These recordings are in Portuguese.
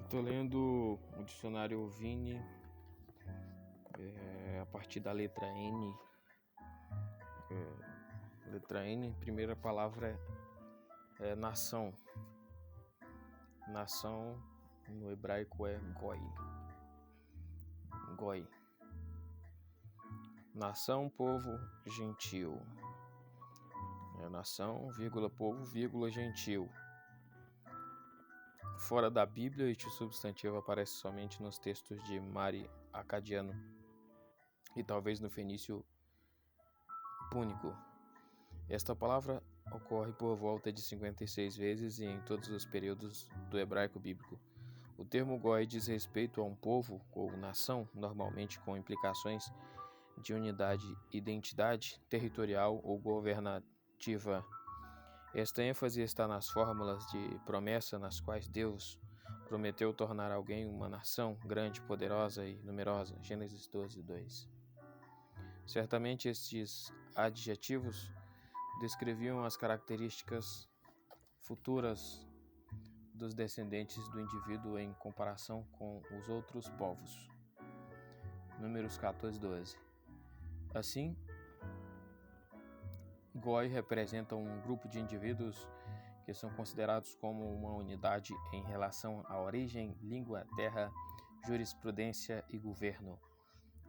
Estou lendo o dicionário Vini a partir da letra N. Letra N, primeira palavra é nação. Nação no hebraico é goi. Goi. Nação, povo, gentil. Nação, vírgula, povo, vírgula, gentil. Fora da Bíblia, este substantivo aparece somente nos textos de Mari Acadiano e talvez no fenício púnico. Esta palavra ocorre por volta de 56 vezes e em todos os períodos do hebraico bíblico. O termo goi diz respeito a um povo ou nação, normalmente com implicações de unidade, identidade territorial ou governativa. Esta ênfase está nas fórmulas de promessa nas quais Deus prometeu tornar alguém uma nação grande, poderosa e numerosa. Gênesis 12, 2. Certamente estes adjetivos descreviam as características futuras dos descendentes do indivíduo em comparação com os outros povos. Números 14, 12. Assim, goi representa um grupo de indivíduos que são considerados como uma unidade em relação à origem, língua, terra, jurisprudência e governo.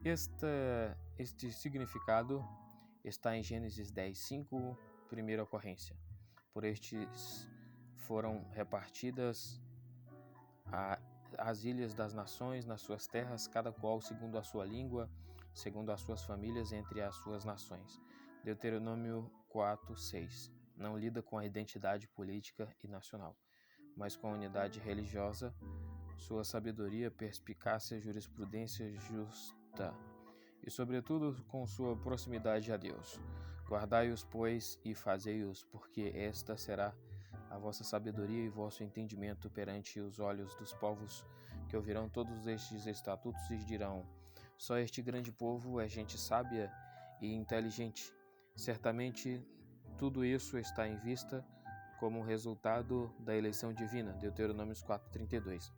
Este significado está em Gênesis 10, 5, primeira ocorrência. Por estes foram repartidas as ilhas das nações nas suas terras, cada qual segundo a sua língua, segundo as suas famílias entre as suas nações. Deuteronômio 4, 6. Não lida com a identidade política e nacional, mas com a unidade religiosa, sua sabedoria, perspicácia, jurisprudência justa e, sobretudo, com sua proximidade a Deus. Guardai-os, pois, e fazei-os, porque esta será a vossa sabedoria e vosso entendimento perante os olhos dos povos que ouvirão todos estes estatutos e dirão: só este grande povo é gente sábia e inteligente. Certamente tudo isso está em vista como resultado da eleição divina. Deuteronômio 4:32.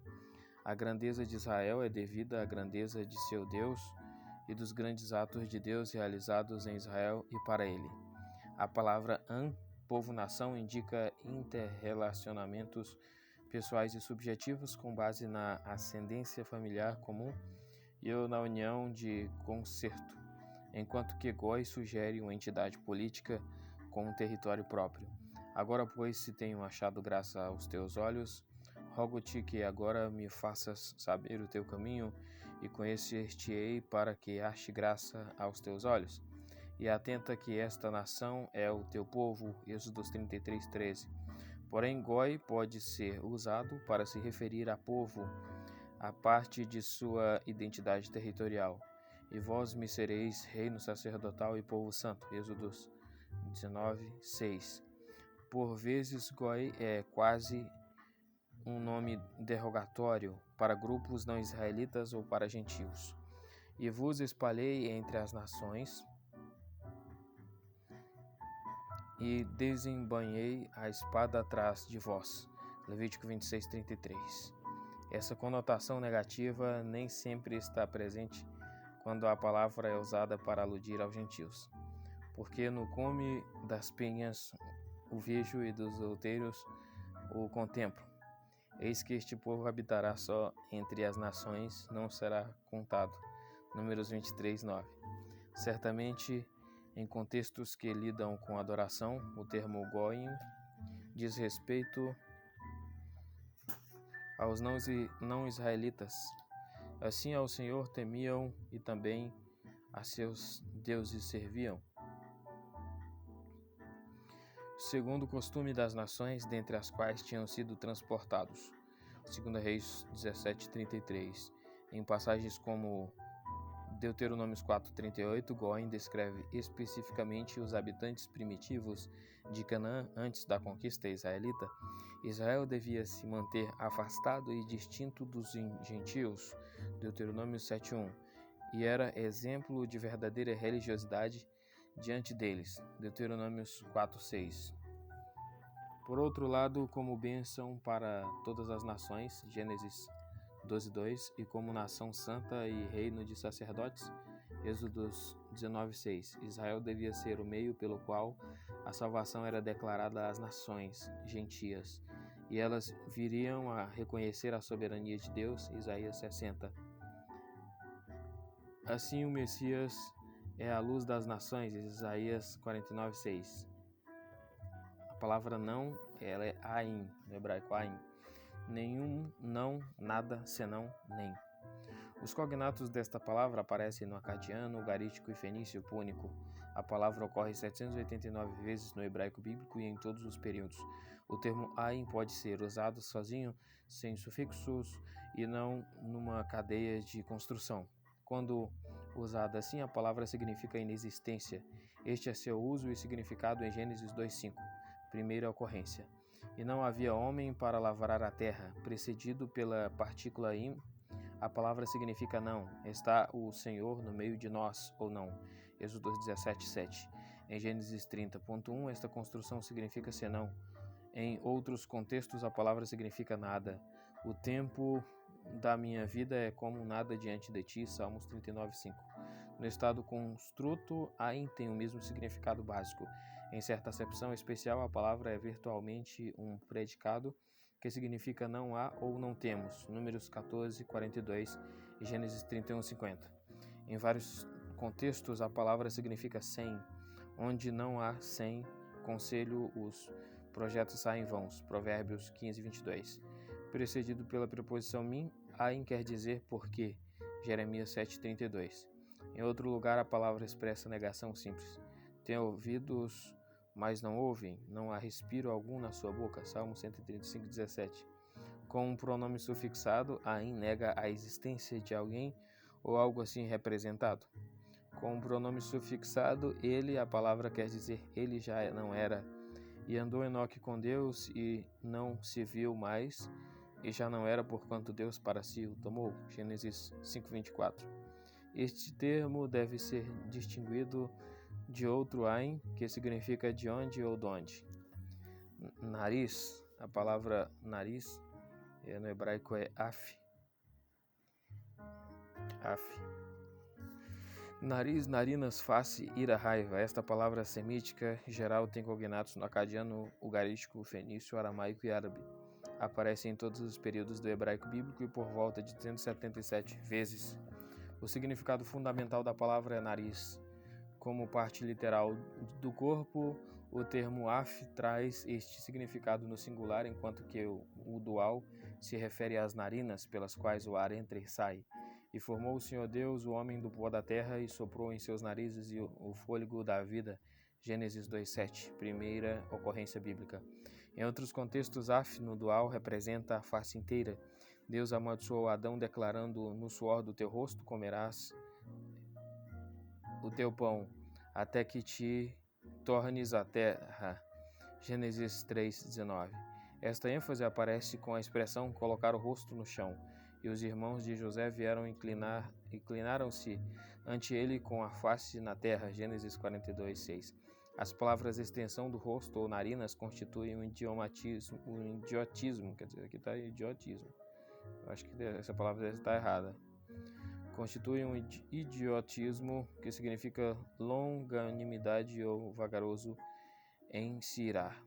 A grandeza de Israel é devida à grandeza de seu Deus e dos grandes atos de Deus realizados em Israel e para ele. A palavra povo-nação, indica interrelacionamentos pessoais e subjetivos com base na ascendência familiar comum e ou na união de concerto, enquanto que goi sugere uma entidade política com um território próprio. Agora, pois, se tenho achado graça aos teus olhos, rogo-te que agora me faças saber o teu caminho e conhecer-te-ei para que ache graça aos teus olhos. E atenta que esta nação é o teu povo. Êxodo 33, 13. Porém, goi pode ser usado para se referir a povo, a parte de sua identidade territorial. E vós me sereis reino sacerdotal e povo santo. Êxodo 19, 6. Por vezes, goi é quase um nome derrogatório para grupos não israelitas ou para gentios. E vos espalhei entre as nações e desembainhei a espada atrás de vós. Levítico 26, 33. Essa conotação negativa nem sempre está presente quando a palavra é usada para aludir aos gentios. Porque no cume das penhas o vejo e dos outeiros o contemplo. Eis que este povo habitará só entre as nações, não será contado. Números 23, 9. Certamente, em contextos que lidam com adoração, o termo goim diz respeito aos não israelitas. Assim ao Senhor temiam e também a seus deuses serviam. Segundo o costume das nações, dentre as quais tinham sido transportados. 2 Reis 17:33. Em passagens como Deuteronômio 4:38, Goim descreve especificamente os habitantes primitivos de Canaã antes da conquista israelita. Israel devia se manter afastado e distinto dos gentios, Deuteronômio 7:1, e era exemplo de verdadeira religiosidade diante deles, Deuteronômio 4:6. Por outro lado, como bênção para todas as nações, Gênesis 12:2, e como nação santa e reino de sacerdotes, Êxodos 19:6. Israel devia ser o meio pelo qual a salvação era declarada às nações gentias, e elas viriam a reconhecer a soberania de Deus, Isaías 60. Assim o Messias é a luz das nações, Isaías 49:6. A palavra não, ela é ain, no hebraico ain. Nenhum, não, nada, senão, nem. Os cognatos desta palavra aparecem no acadiano, garítico e fenício púnico. A palavra ocorre 789 vezes no hebraico bíblico e em todos os períodos. O termo ain pode ser usado sozinho, sem sufixos e não numa cadeia de construção. Quando usada assim, a palavra significa inexistência. Este é seu uso e significado em Gênesis 2:5, primeira ocorrência. E não havia homem para lavrar a terra, precedido pela partícula im. A palavra significa não. Está o Senhor no meio de nós, ou não. Êxodo 17:7. Em Gênesis 30:1, esta construção significa senão. Em outros contextos, a palavra significa nada. O tempo da minha vida é como nada diante de ti, Salmos 39:5. No estado construto, ain tem o mesmo significado básico. Em certa acepção especial, a palavra é virtualmente um predicado, que significa não há ou não temos, Números 14:42 e Gênesis 31:50. Em vários contextos, a palavra significa sem. Onde não há sem conselho, os projetos saem vãos, Provérbios 15:22. Precedido pela preposição min, ain quer dizer porque, Jeremias 7:32. Em outro lugar, a palavra expressa negação simples. Tem ouvidos, mas não ouvem, não há respiro algum na sua boca, Salmo 135:17. Com um pronome sufixado, ain nega a existência de alguém ou algo assim representado. Com um pronome sufixado, ele, a palavra quer dizer ele já não era. E andou Enoque com Deus e não se viu mais, e já não era porquanto Deus para si o tomou. Gênesis 5:24. Este termo deve ser distinguido de outro ain, que significa de onde ou donde. Nariz, a palavra nariz, no hebraico é af. Nariz, narinas, face, ira, raiva. Esta palavra semítica geral tem cognatos no acadiano, o garítico, o fenício, o aramaico e árabe. Aparece em todos os períodos do hebraico bíblico e por volta de 177 vezes. O significado fundamental da palavra é nariz. Como parte literal do corpo, o termo af traz este significado no singular, enquanto que o dual se refere às narinas pelas quais o ar entra e sai. E formou o Senhor Deus o homem do pó da terra e soprou em seus narizes o fôlego da vida. Gênesis 2:7, primeira ocorrência bíblica. Em outros contextos, af no dual representa a face inteira. Deus amaldiçoou Adão declarando: no suor do teu rosto comerás o teu pão, até que te tornes a terra. Gênesis 3:19. Esta ênfase aparece com a expressão colocar o rosto no chão, e os irmãos de José inclinaram-se ante ele com a face na terra. Gênesis 42:6. As palavras extensão do rosto ou narinas constituem um idiotismo, quer dizer, aqui está idiotismo. Eu acho que essa palavra está errada. Constitui um idiotismo que significa longanimidade ou vagaroso em cirar.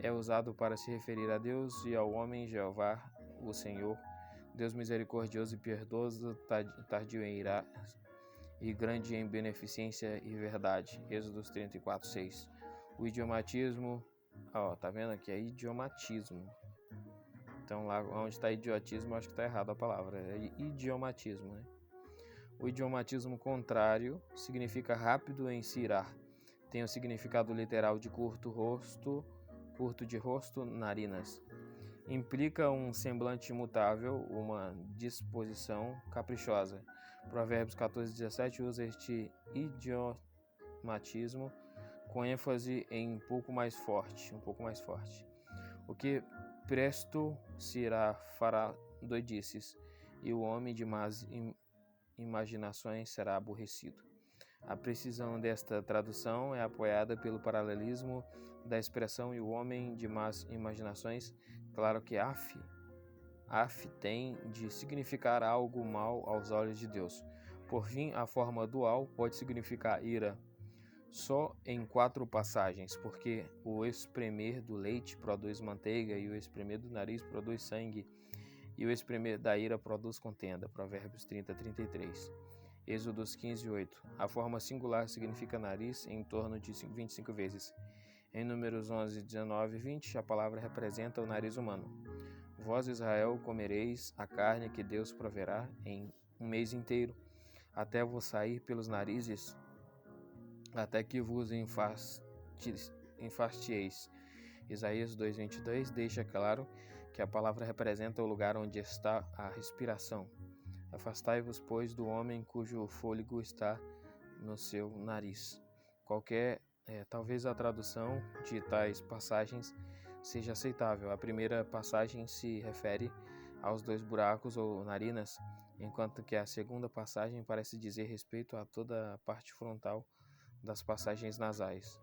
É usado para se referir a Deus e ao homem Jeová, o Senhor, Deus misericordioso e piedoso, tardio em irar e grande em beneficência e verdade. Êxodos 34:6. O idiomatismo, tá vendo aqui? É idiomatismo. Então lá onde está idiotismo, acho que está errado a palavra. É idiomatismo, né? O idiomatismo contrário significa rápido em cirar. Tem o significado literal de curto de rosto, narinas. Implica um semblante imutável, uma disposição caprichosa. Provérbios 14:17 usa este idiomatismo com ênfase em um pouco mais forte. O que presto se irá fará doidices, e o homem de más imaginações será aborrecido. A precisão desta tradução é apoiada pelo paralelismo da expressão e o homem de más imaginações. Claro que af af tem de significar algo mal aos olhos de Deus. Por fim, a forma dual pode significar ira só em 4 passagens, porque o espremer do leite produz manteiga, e o espremer do nariz produz sangue, e o espremer da ira produz contenda. Provérbios 30:33. Êxodos 15:8. A forma singular significa nariz em torno de 25 vezes. Em Números 11, 19 e 20, a palavra representa o nariz humano. Vós, Israel, comereis a carne que Deus proverá em um mês inteiro, até vos sair pelos narizes, até que vos enfastieis. Isaías 2:22 deixa claro que a palavra representa o lugar onde está a respiração. Afastai-vos, pois, do homem cujo fôlego está no seu nariz. Talvez a tradução de tais passagens seja aceitável. A primeira passagem se refere aos 2 buracos ou narinas, enquanto que a segunda passagem parece dizer respeito a toda a parte frontal das passagens nasais,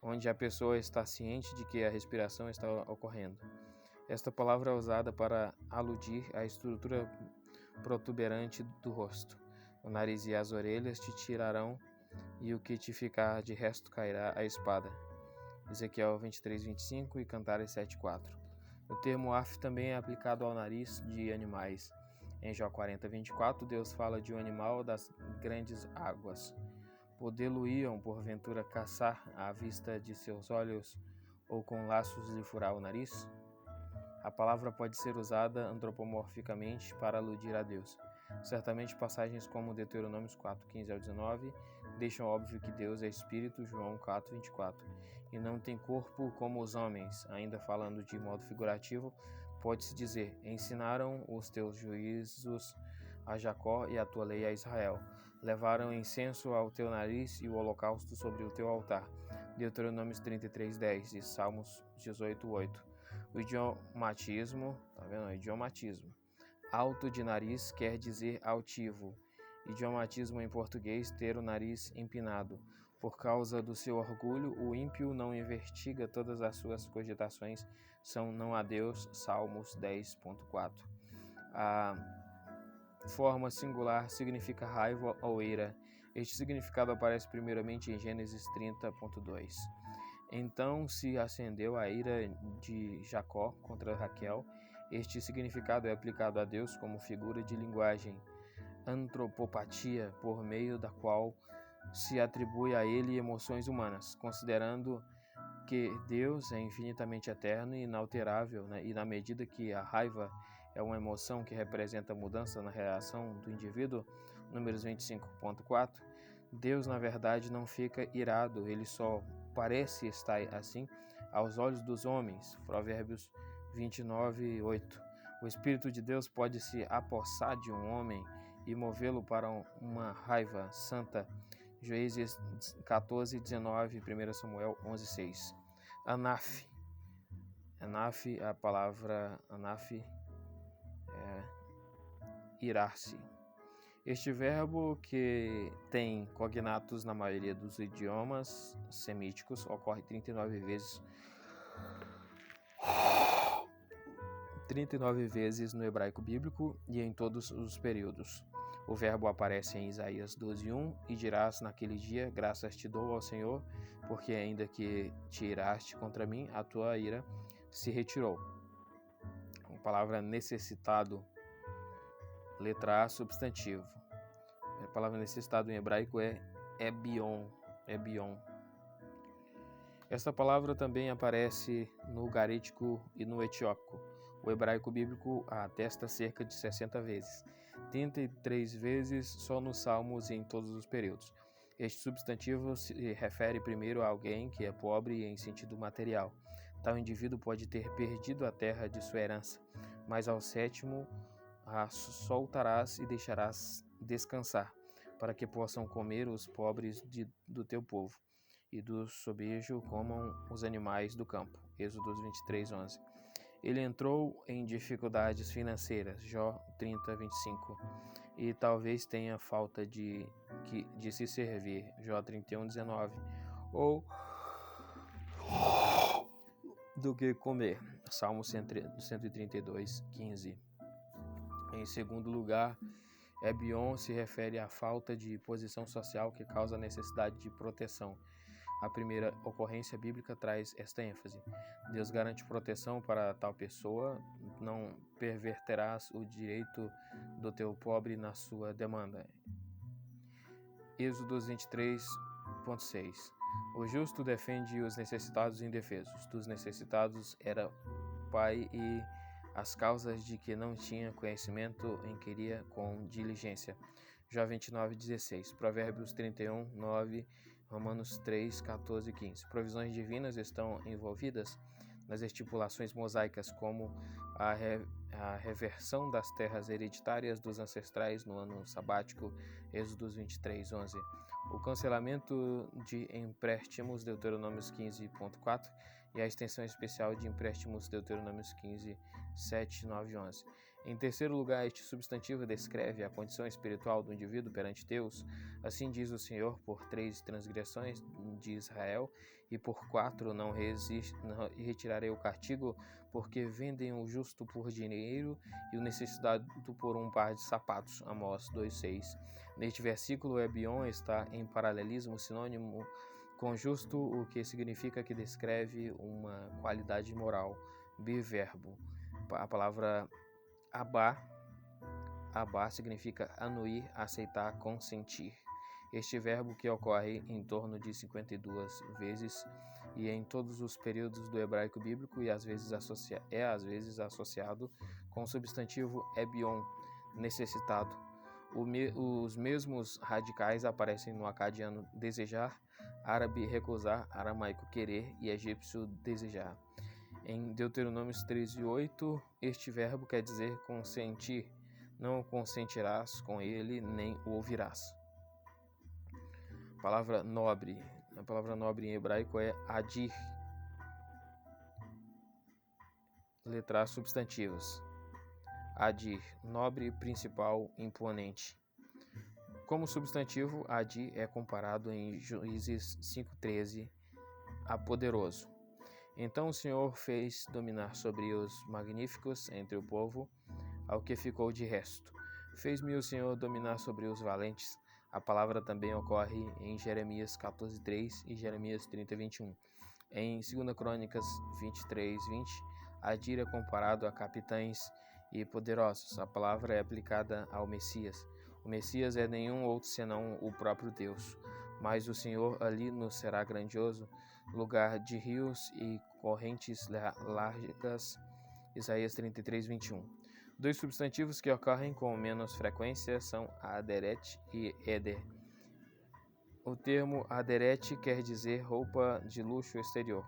onde a pessoa está ciente de que a respiração está ocorrendo. Esta palavra é usada para aludir à estrutura protuberante do rosto. O nariz e as orelhas te tirarão, e o que te ficar de resto cairá a espada. Ezequiel 23:25 e Cantares 7:4. O termo af também é aplicado ao nariz de animais. Em Jó 40:24, Deus fala de um animal das grandes águas. Podê-lo-iam, porventura, caçar à vista de seus olhos, ou com laços lhe furar o nariz? A palavra pode ser usada antropomorficamente para aludir a Deus. Certamente passagens como Deuteronômio 4:15-19 deixam óbvio que Deus é Espírito, João 4:24, e não tem corpo como os homens. Ainda falando de modo figurativo, pode-se dizer: ensinaram os teus juízos a Jacó e a tua lei a Israel. Levaram incenso ao teu nariz e o holocausto sobre o teu altar. Deuteronômio 33:10 e Salmos 18:8. O idiomatismo, idiomatismo. Alto de nariz quer dizer altivo. Idiomatismo em português, ter o nariz empinado. Por causa do seu orgulho, o ímpio não investiga, todas as suas cogitações são não a Deus. Salmos 10:4. A forma singular significa raiva ou ira. Este significado aparece primeiramente em Gênesis 30:2. Então se acendeu a ira de Jacó contra Raquel. Este significado é aplicado a Deus como figura de linguagem, antropopatia, por meio da qual se atribui a ele emoções humanas, considerando que Deus é infinitamente eterno e inalterável, e na medida que a raiva é uma emoção que representa mudança na reação do indivíduo, Números 25:4, Deus na verdade não fica irado, ele só parece estar assim aos olhos dos homens. Provérbios 29:8. O Espírito de Deus pode se apossar de um homem e movê-lo para uma raiva santa. Juízes 14:19, 1 Samuel 11:6. Anaf. Anaf, a palavra anaf é irar-se. Este verbo, que tem cognatos na maioria dos idiomas semíticos, ocorre 39 vezes no hebraico bíblico e em todos os períodos. O verbo aparece em Isaías 12:1 e dirás naquele dia: graças te dou ao Senhor, porque ainda que te iraste contra mim, a tua ira se retirou. A palavra necessitado, letra A, substantivo. A palavra necessitado em hebraico é ebion. Esta palavra também aparece no garítico e no etiópico. O hebraico bíblico a atesta cerca de 60 vezes, 33 vezes só nos Salmos e em todos os períodos. Este substantivo se refere primeiro a alguém que é pobre em sentido material. Tal indivíduo pode ter perdido a terra de sua herança, mas ao sétimo a soltarás e deixarás descansar, para que possam comer os pobres do teu povo, e do sobejo comam os animais do campo. Êxodos 23:11. Ele entrou em dificuldades financeiras, Jó 30:25, e talvez tenha falta de se servir, Jó 31:19, ou do que comer. Salmo 132, 15. Em segundo lugar, Ebion se refere à falta de posição social que causa a necessidade de proteção. A primeira ocorrência bíblica traz esta ênfase. Deus garante proteção para tal pessoa, não perverterás o direito do teu pobre na sua demanda. Êxodo 23.6. O justo defende os necessitados e indefesos. Dos necessitados era pai e as causas de que não tinha conhecimento inquiria com diligência. Jó 29:16. Provérbios 31:9. Romanos 3:14 e 15. Provisões divinas estão envolvidas nas estipulações mosaicas, como a reversão das terras hereditárias dos ancestrais no ano sabático, Êxodo 23:11. O cancelamento de empréstimos, Deuteronômios 15.4, e a extensão especial de empréstimos, Deuteronômios 15:7, 9 e 11. Em terceiro lugar, este substantivo descreve a condição espiritual do indivíduo perante Deus. Assim diz o Senhor: por 3 transgressões de Israel, e por 4 não retirarei o castigo, porque vendem o justo por dinheiro e o necessitado por um par de sapatos. Amós 2:6. Neste versículo, Ebion está em paralelismo sinônimo com justo, o que significa que descreve uma qualidade moral. Biverbo. A palavra abá significa anuir, aceitar, consentir. Este verbo, que ocorre em torno de 52 vezes e em todos os períodos do hebraico bíblico, e às vezes associado com o substantivo ebion, necessitado. Os mesmos radicais aparecem no acadiano desejar, árabe recusar, aramaico querer e egípcio desejar. Em Deuteronômios 13:8, este verbo quer dizer consentir. Não consentirás com ele, nem o ouvirás. A palavra nobre em hebraico é adir. Letras substantivas. Adir, nobre, principal, imponente. Como substantivo, adir é comparado em Juízes 5:13 a poderoso. Então o Senhor fez dominar sobre os magníficos entre o povo, ao que ficou de resto. Fez-me o Senhor dominar sobre os valentes. A palavra também ocorre em Jeremias 14:3 e Jeremias 30:21. Em 2 Crônicas 23:20, adir é comparado a capitães e poderosos. A palavra é aplicada ao Messias. O Messias é nenhum outro senão o próprio Deus. Mas o Senhor ali nos será grandioso, lugar de rios e correntes largas. Isaías 33:21. Dois substantivos que ocorrem com menos frequência são aderet e éder. O termo aderet quer dizer roupa de luxo exterior,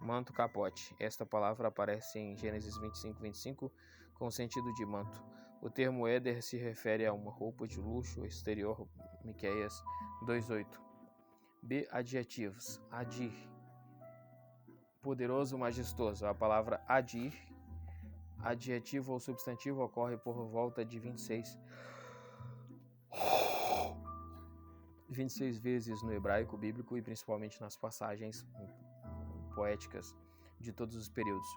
manto, capote. Esta palavra aparece em Gênesis 25:25 com sentido de manto. O termo éder se refere a uma roupa de luxo exterior, Miqueias 2:8. B. Adjetivos. Adir, poderoso, majestoso. A palavra adir, adjetivo ou substantivo, ocorre por volta de 26 vezes no hebraico bíblico e principalmente nas passagens poéticas de todos os períodos.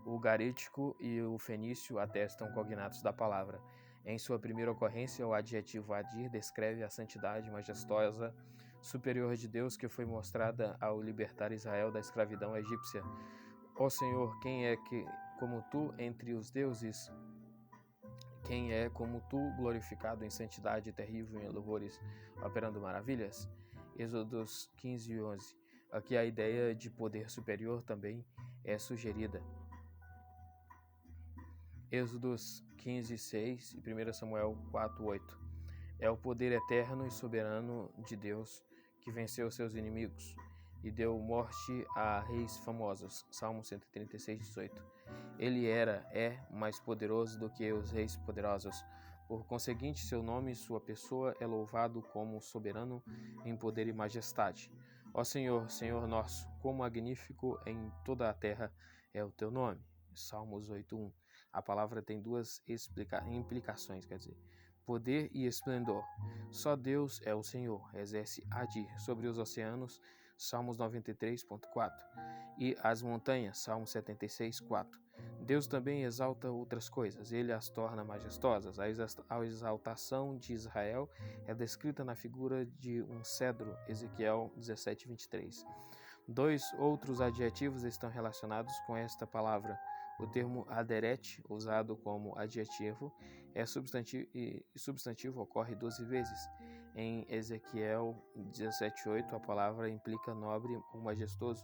O garítico e o fenício atestam cognatos da palavra. Em sua primeira ocorrência, o adjetivo adir descreve a santidade majestosa superior de Deus que foi mostrada ao libertar Israel da escravidão egípcia. Ó Senhor, quem é como tu entre os deuses? Quem é como tu, glorificado em santidade, terrível em louvores, operando maravilhas? Êxodos 15:11. Aqui a ideia de poder superior também é sugerida. Êxodos 15:6 e 1 Samuel 4:8. É o poder eterno e soberano de Deus que venceu seus inimigos e deu morte a reis famosos. Salmo 136:18. Ele é mais poderoso do que os reis poderosos. Por conseguinte, seu nome e sua pessoa é louvado como soberano em poder e majestade. Ó Senhor, Senhor nosso, quão magnífico em toda a terra é o teu nome. Salmos 8:1. A palavra tem duas implicações, quer dizer, poder e esplendor. Só Deus é o Senhor, exerce adir sobre os oceanos, Salmos 93.4, e as montanhas, Salmo 76.4. Deus também exalta outras coisas, ele as torna majestosas. A exaltação de Israel é descrita na figura de um cedro, Ezequiel 17.23. Dois outros adjetivos estão relacionados com esta palavra. O termo aderete, usado como adjetivo, é substantivo e substantivo ocorre 12 vezes. Em Ezequiel 17:8, a palavra implica nobre ou majestoso.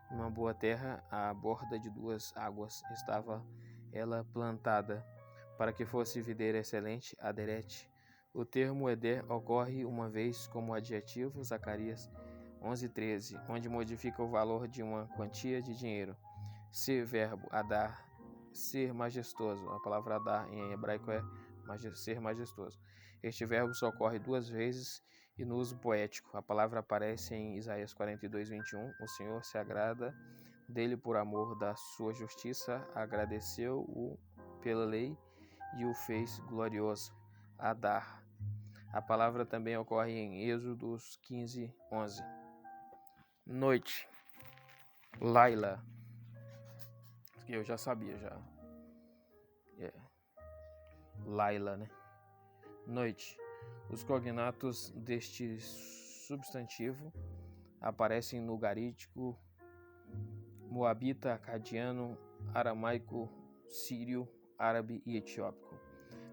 Numa boa terra, à borda de duas águas, estava ela plantada, para que fosse videira excelente, aderete. O termo eder ocorre uma vez como adjetivo, Zacarias 11:13, onde modifica o valor de uma quantia de dinheiro. Ser verbo, adar, ser majestoso. A palavra adar em hebraico é ser majestoso. Este verbo só ocorre 2 vezes e no uso poético. A palavra aparece em Isaías 42:21. O Senhor se agrada dele por amor da sua justiça, agradeceu-o pela lei e o fez glorioso. Adar. A palavra também ocorre em Êxodos 15:11. Noite. Laila. Que eu já sabia já. Laila, né? Noite. Os cognatos deste substantivo aparecem no garítico, moabita, acadiano, aramaico, sírio, árabe e etiópico.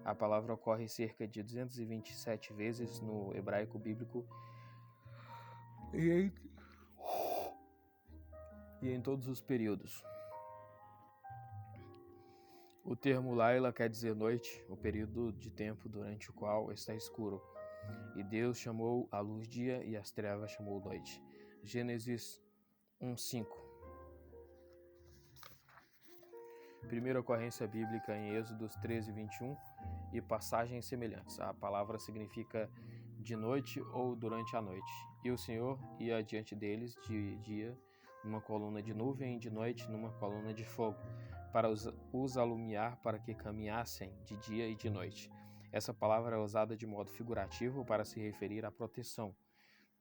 A palavra ocorre cerca de 227 vezes no hebraico bíblico e em todos os períodos. O termo Laila quer dizer noite, o período de tempo durante o qual está escuro. E Deus chamou a luz dia e as trevas chamou noite. Gênesis 1:5. Primeira ocorrência bíblica em Êxodos 13:21 e passagens semelhantes. A palavra significa de noite ou durante a noite. E o Senhor ia adiante deles de dia numa coluna de nuvem e de noite numa coluna de fogo, para os alumiar para que caminhassem de dia e de noite. Essa palavra é usada de modo figurativo para se referir à proteção.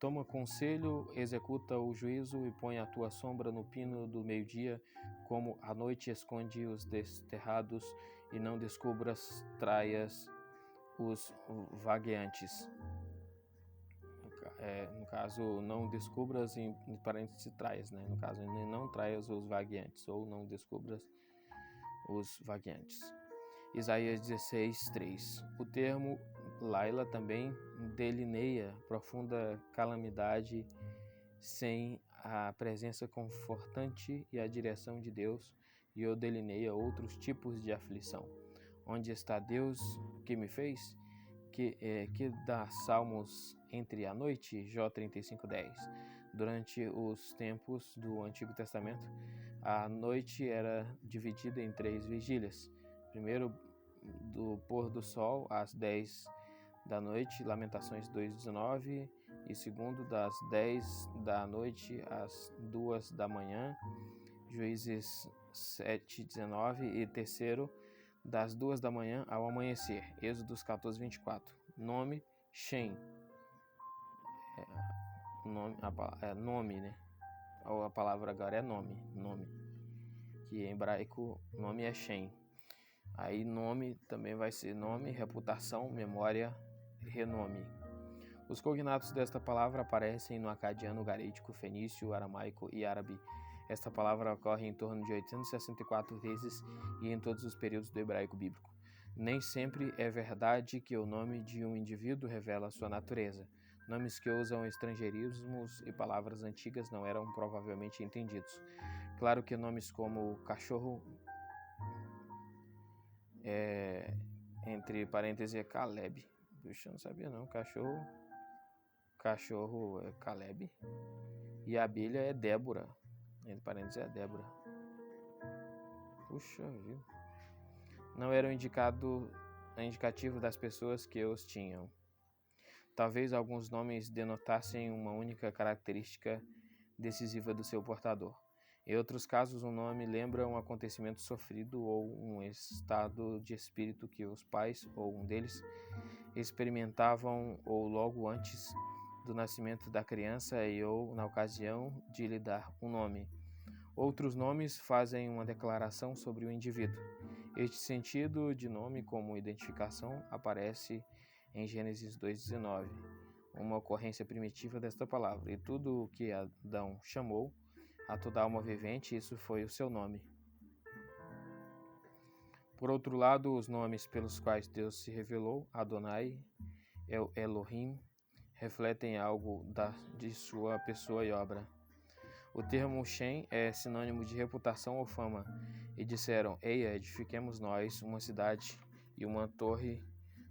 Toma conselho, executa o juízo e põe a tua sombra no pino do meio-dia, como a noite esconde os desterrados e não descubras traias os vagueantes. No caso, não descubras em parênteses traias, né? No caso, não traias os vagueantes, ou não descubras os vagueantes. Isaías 16:3. O termo Laila também delineia profunda calamidade sem a presença confortante e a direção de Deus, e o delineia outros tipos de aflição. Onde está Deus que me fez? Que dá salmos entre a noite, Jó 35:10. Durante os tempos do Antigo Testamento, a noite era dividida em 3 vigílias. Primeiro, do pôr do sol às 10 da noite, Lamentações 2:19, e segundo, das 10 da noite às 2 da manhã, Juízes 7:19, e terceiro, das 2 da manhã ao amanhecer, Êxodos 14:24. Nome, Shem. Nome, né? A palavra agora é nome, que em hebraico nome é Shem. Aí nome também vai ser nome, reputação, memória, renome. Os cognatos desta palavra aparecem no acadiano, garítico, fenício, aramaico e árabe. Esta palavra ocorre em torno de 864 vezes e em todos os períodos do hebraico bíblico. Nem sempre é verdade que o nome de um indivíduo revela sua natureza. Nomes que usam estrangeirismos e palavras antigas não eram provavelmente entendidos. Claro que nomes como cachorro, entre parênteses, é Caleb. Puxa, eu não sabia não. Cachorro é Caleb. E a abelha é Débora. Entre parênteses é Débora. Puxa vida. Não era indicativo das pessoas que os tinham. Talvez alguns nomes denotassem uma única característica decisiva do seu portador. Em outros casos, um nome lembra um acontecimento sofrido ou um estado de espírito que os pais, ou um deles, experimentavam ou logo antes do nascimento da criança e ou na ocasião de lhe dar um nome. Outros nomes fazem uma declaração sobre o indivíduo. Este sentido de nome como identificação aparece em Gênesis 2:19, uma ocorrência primitiva desta palavra. E tudo o que Adão chamou a toda alma vivente, isso foi o seu nome. Por outro lado, os nomes pelos quais Deus se revelou, Adonai, Elohim, refletem algo de sua pessoa e obra. O termo Shem é sinônimo de reputação ou fama. E disseram: Eia, edifiquemos nós uma cidade e uma torre,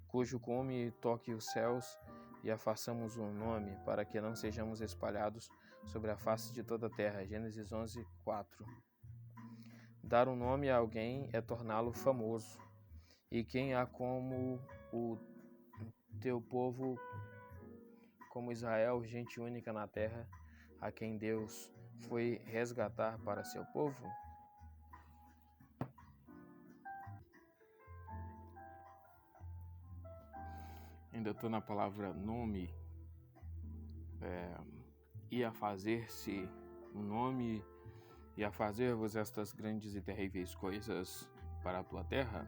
cujo cume toque os céus, e a façamos um nome, para que não sejamos espalhados sobre a face de toda a terra. Gênesis 11:4. Dar um nome a alguém é torná-lo famoso. E quem há como o teu povo, como Israel, gente única na terra, a quem Deus foi resgatar para seu povo? Ainda estou na palavra nome. E a fazer-se um nome, e a fazer-vos estas grandes e terríveis coisas para a tua terra.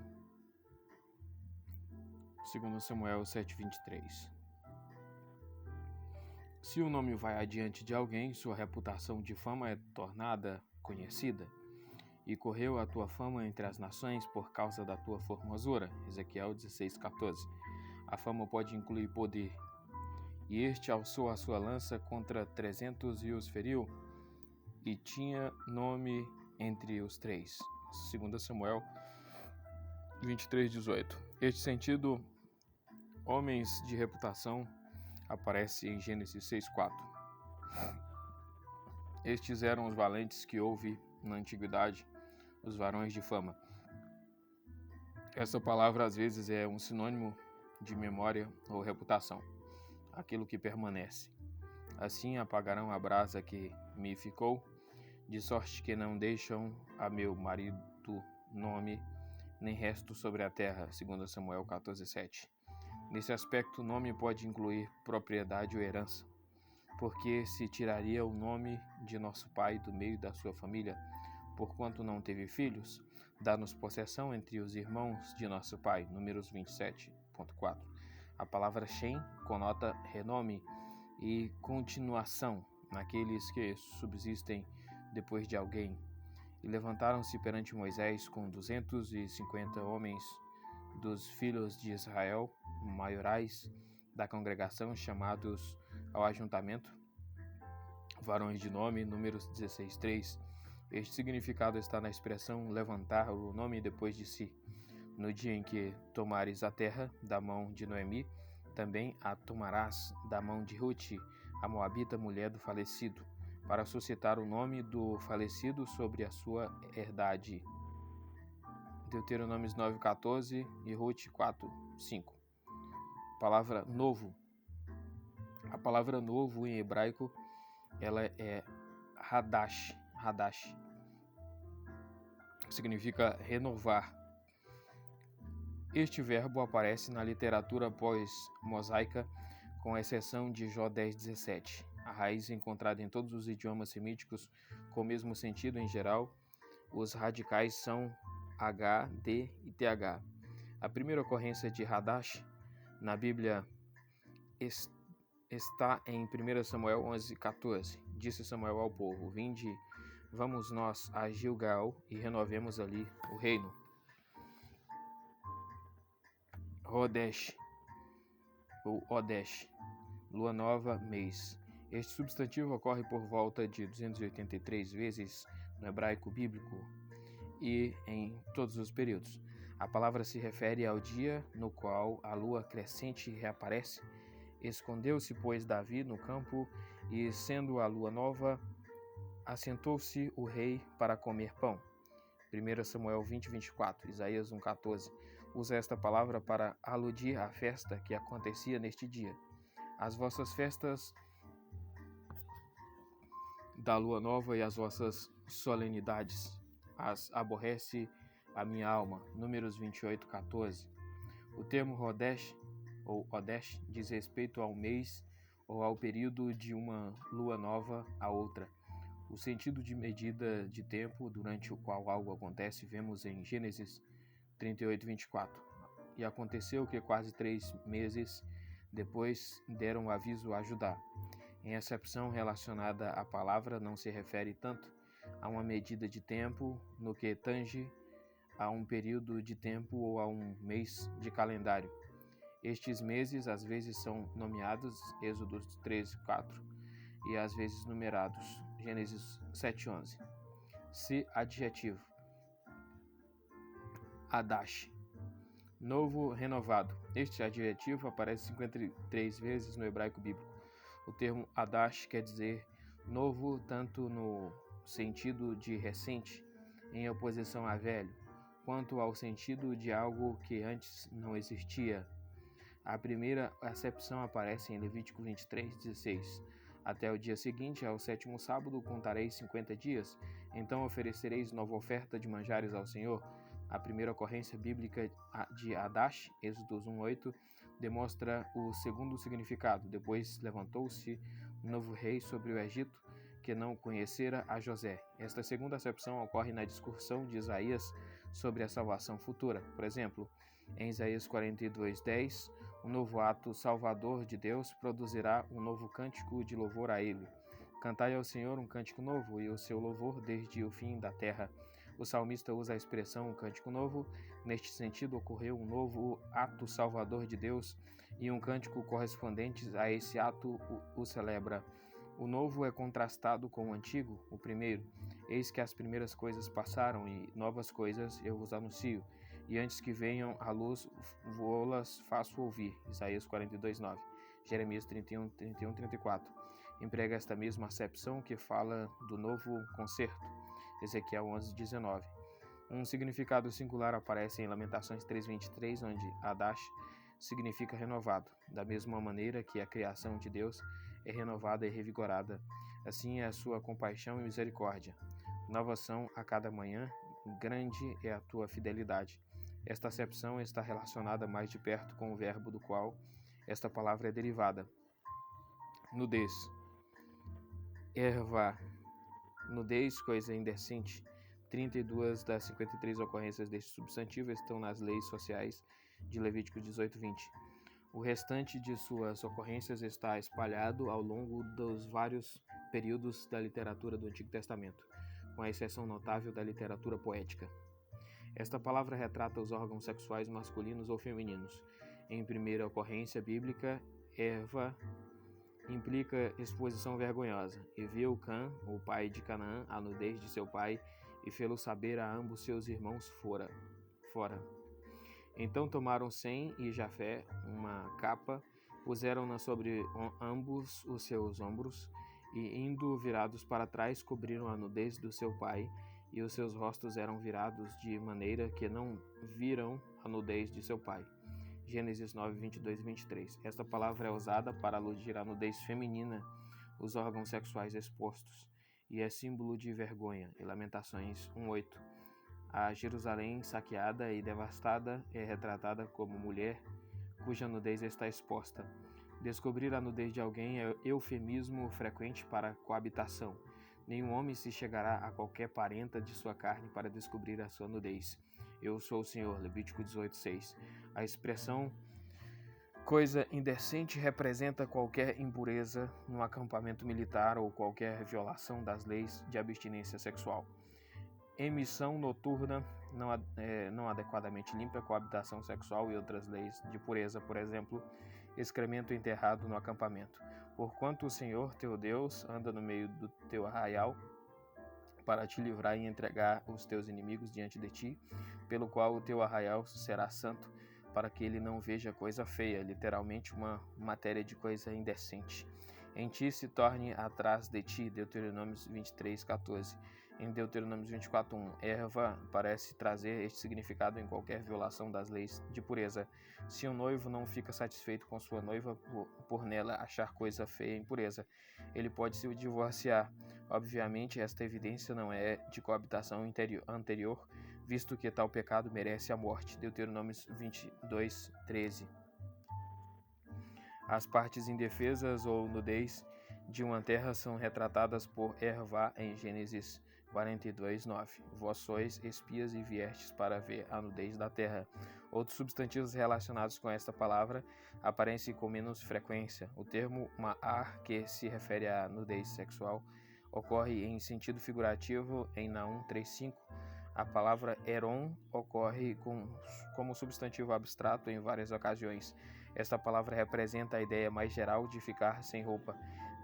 2 Samuel 7:23. Se o nome vai adiante de alguém, sua reputação de fama é tornada conhecida. E correu a tua fama entre as nações por causa da tua formosura. Ezequiel 16:14. A fama pode incluir poder. E este alçou a sua lança contra 300 e os feriu, e tinha nome entre os 3. 2 Samuel 23:18. Este sentido, homens de reputação, aparece em Gênesis 6:4. Estes eram os valentes que houve na antiguidade, os varões de fama. Essa palavra às vezes é um sinônimo de memória ou reputação, aquilo que permanece. Assim apagarão a brasa que me ficou, de sorte que não deixam a meu marido nome, nem resto sobre a terra. 2 Samuel 14:7. Nesse aspecto, o nome pode incluir propriedade ou herança, porque se tiraria o nome de nosso pai do meio da sua família, porquanto não teve filhos, dá-nos possessão entre os irmãos de nosso pai. Números 27:4. A palavra Shem conota renome e continuação naqueles que subsistem depois de alguém. E levantaram-se perante Moisés com 250 homens dos filhos de Israel, maiorais da congregação, chamados ao ajuntamento, varões de nome. Números 16:3. Este significado está na expressão levantar o nome depois de si. No dia em que tomares a terra da mão de Noemi, também a tomarás da mão de Ruth, a moabita, mulher do falecido, para suscitar o nome do falecido sobre a sua herdade. Deuteronômios 9:14 e Ruth 4:5. Palavra novo. A palavra novo em hebraico, ela é hadash. Hadash significa renovar. Este verbo aparece na literatura pós-mosaica, com exceção de Jó 10:17. A raiz encontrada em todos os idiomas semíticos com o mesmo sentido em geral. Os radicais são H, D e TH. A primeira ocorrência de Hadash na Bíblia está em 1 Samuel 11:14. Disse Samuel ao povo: Vinde, vamos nós a Gilgal e renovemos ali o reino. Rodesh, ou Odesh, lua nova, mês. Este substantivo ocorre por volta de 283 vezes no hebraico bíblico e em todos os períodos. A palavra se refere ao dia no qual a lua crescente reaparece. Escondeu-se, pois, Davi no campo, e, sendo a lua nova, assentou-se o rei para comer pão. 1 Samuel 20:24, Isaías 1:14. Usa esta palavra para aludir à festa que acontecia neste dia. As vossas festas da lua nova e as vossas solenidades as aborrece a minha alma. Números 28:14. O termo Rodesh ou Odesh diz respeito ao mês ou ao período de uma lua nova a outra. O sentido de medida de tempo durante o qual algo acontece vemos em Gênesis 38, 24. E aconteceu que quase 3 meses depois deram aviso a Judá. Em acepção relacionada à palavra, não se refere tanto a uma medida de tempo no que tange a um período de tempo ou a um mês de calendário. Estes meses às vezes são nomeados, Êxodo 13, 4, e às vezes numerados, Gênesis 7, 11. Se adjetivo. Adash. Novo, renovado. Este adjetivo aparece 53 vezes no hebraico bíblico. O termo Adash quer dizer novo tanto no sentido de recente, em oposição a velho, quanto ao sentido de algo que antes não existia. A primeira acepção aparece em Levítico 23, 16. Até o dia seguinte, ao 7º sábado, contareis 50 dias. Então oferecereis nova oferta de manjares ao Senhor. A primeira ocorrência bíblica de Adash, Êxodo 1:8, demonstra o segundo significado. Depois levantou-se um novo rei sobre o Egito, que não conhecera a José. Esta segunda acepção ocorre na discussão de Isaías sobre a salvação futura. Por exemplo, em Isaías 42:10, um novo ato salvador de Deus produzirá um novo cântico de louvor a Ele. Cantai ao Senhor um cântico novo, e o seu louvor desde o fim da terra. O salmista usa a expressão cântico novo. Neste sentido, ocorreu um novo ato salvador de Deus, e um cântico correspondente a esse ato o celebra. O novo é contrastado com o antigo, o primeiro. Eis que as primeiras coisas passaram, e novas coisas eu vos anuncio. E antes que venham à luz, vô-las faço ouvir. Isaías 42:9. Jeremias 31, 34. Emprega esta mesma acepção que fala do novo concerto. Ezequiel 11:19. Um significado singular aparece em Lamentações 3:23, onde Adash significa renovado. Da mesma maneira que a criação de Deus é renovada e revigorada, assim é a sua compaixão e misericórdia. Novas são a cada manhã, grande é a tua fidelidade. Esta acepção está relacionada mais de perto com o verbo do qual esta palavra é derivada. Nudez. Erva. Nudez, coisa indecente. 32 das 53 ocorrências deste substantivo estão nas leis sociais de Levítico 18:20. O restante de suas ocorrências está espalhado ao longo dos vários períodos da literatura do Antigo Testamento, com a exceção notável da literatura poética. Esta palavra retrata os órgãos sexuais masculinos ou femininos. Em primeira ocorrência bíblica, erva implica exposição vergonhosa. E viu Cã, o pai de Canaã, a nudez de seu pai, e fê-lo saber a ambos seus irmãos fora. Então tomaram Sem e Jafé uma capa, puseram-na sobre ambos os seus ombros, e indo virados para trás, cobriram a nudez do seu pai, e os seus rostos eram virados de maneira que não viram a nudez de seu pai. Gênesis 9, 22 e 23. Esta palavra é usada para aludir à nudez feminina, os órgãos sexuais expostos, e é símbolo de vergonha. Em Lamentações 1:8. A Jerusalém saqueada e devastada é retratada como mulher cuja nudez está exposta. Descobrir a nudez de alguém é eufemismo frequente para coabitação. Nenhum homem se chegará a qualquer parenta de sua carne para descobrir a sua nudez. Eu sou o Senhor, Levítico 18:6. A expressão coisa indecente representa qualquer impureza no acampamento militar ou qualquer violação das leis de abstinência sexual. Emissão noturna não adequadamente limpa, coabitação sexual e outras leis de pureza, por exemplo, excremento enterrado no acampamento. Porquanto o Senhor teu Deus anda no meio do teu arraial para te livrar e entregar os teus inimigos diante de ti, pelo qual o teu arraial será santo, para que ele não veja coisa feia, literalmente uma matéria de coisa indecente. Em ti se torne atrás de ti, Deuteronômio 23:14. Em Deuteronômio 24:1, erva parece trazer este significado em qualquer violação das leis de pureza. Se um noivo não fica satisfeito com sua noiva por nela achar coisa feia e impureza, ele pode se divorciar. Obviamente, esta evidência não é de coabitação anterior, visto que tal pecado merece a morte. Deuteronômio 22:13. As partes indefesas ou nudez de uma terra são retratadas por Ervá em Gênesis 42:9. Vós sois espias e viestes para ver a nudez da terra. Outros substantivos relacionados com esta palavra aparecem com menos frequência. O termo ma'ar, que se refere à nudez sexual, ocorre em sentido figurativo em Naum 3:5. A palavra Heron ocorre como substantivo abstrato em várias ocasiões. Esta palavra representa a ideia mais geral de ficar sem roupa,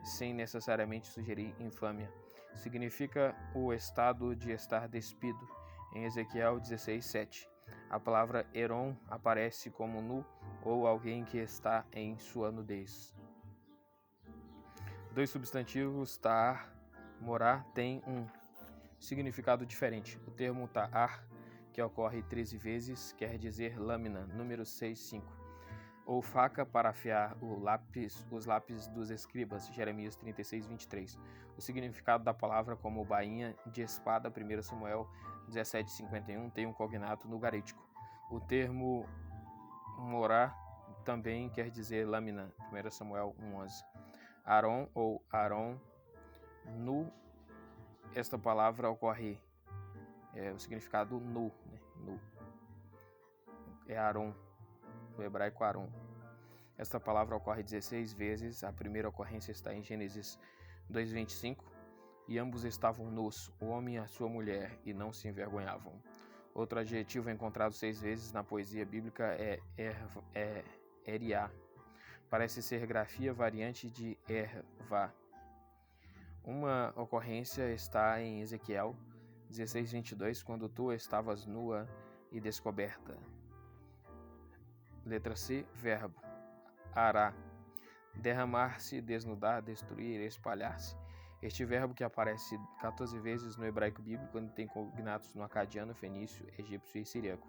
sem necessariamente sugerir infâmia. Significa o estado de estar despido, em Ezequiel 16:7. A palavra Heron aparece como nu ou alguém que está em sua nudez. Dois substantivos, ta'ar, morar, têm um significado diferente. O termo ta'ar, que ocorre 13 vezes, quer dizer lâmina, número 6:5, ou faca para afiar os lápis dos escribas, Jeremias 36:23. O significado da palavra como bainha de espada, 1 Samuel 17:51, tem um cognato no garítico. O termo morar também quer dizer lâmina, 1 Samuel 1:11. Aron ou Aron, nu, esta palavra ocorre, o significado nu, né? Nu. É Aron, no hebraico Aron. Esta palavra ocorre 16 vezes, a primeira ocorrência está em Gênesis 2:25, e ambos estavam nus, o homem e a sua mulher, e não se envergonhavam. Outro adjetivo encontrado 6 vezes na poesia bíblica é eriá. Parece ser grafia variante de ervá. Uma ocorrência está em Ezequiel 16:22, quando tu estavas nua e descoberta. Letra C, verbo. Ará. Derramar-se, desnudar, destruir, espalhar-se. Este verbo, que aparece 14 vezes no hebraico bíblico, quando tem cognatos no acadiano, fenício, egípcio e siríaco.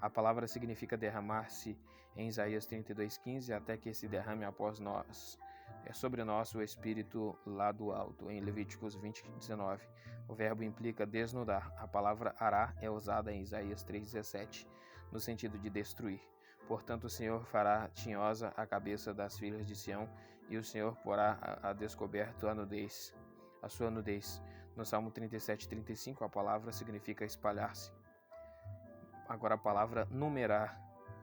A palavra significa derramar-se em Isaías 32:15, até que se derrame após nós. É sobre nós o Espírito lá do alto, em Levíticos 20:19. O verbo implica desnudar. A palavra ará é usada em Isaías 3:17, no sentido de destruir. Portanto, o Senhor fará tinhosa a cabeça das filhas de Sião, e o Senhor porá a descoberto a sua nudez. No Salmo 37:35, a palavra significa espalhar-se. Agora a palavra numerar,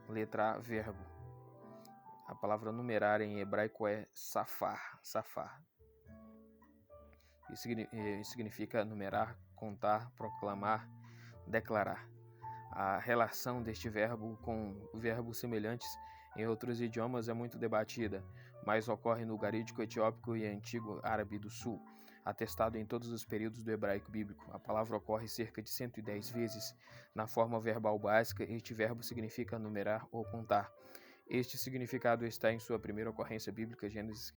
letra A, verbo. A palavra numerar em hebraico é safar, safar. Isso significa numerar, contar, proclamar, declarar. A relação deste verbo com verbos semelhantes em outros idiomas é muito debatida, mas ocorre no garídico etiópico e antigo árabe do sul, atestado em todos os períodos do hebraico bíblico. A palavra ocorre cerca de 110 vezes na forma verbal básica. Este verbo significa numerar ou contar. Este significado está em sua primeira ocorrência bíblica, Gênesis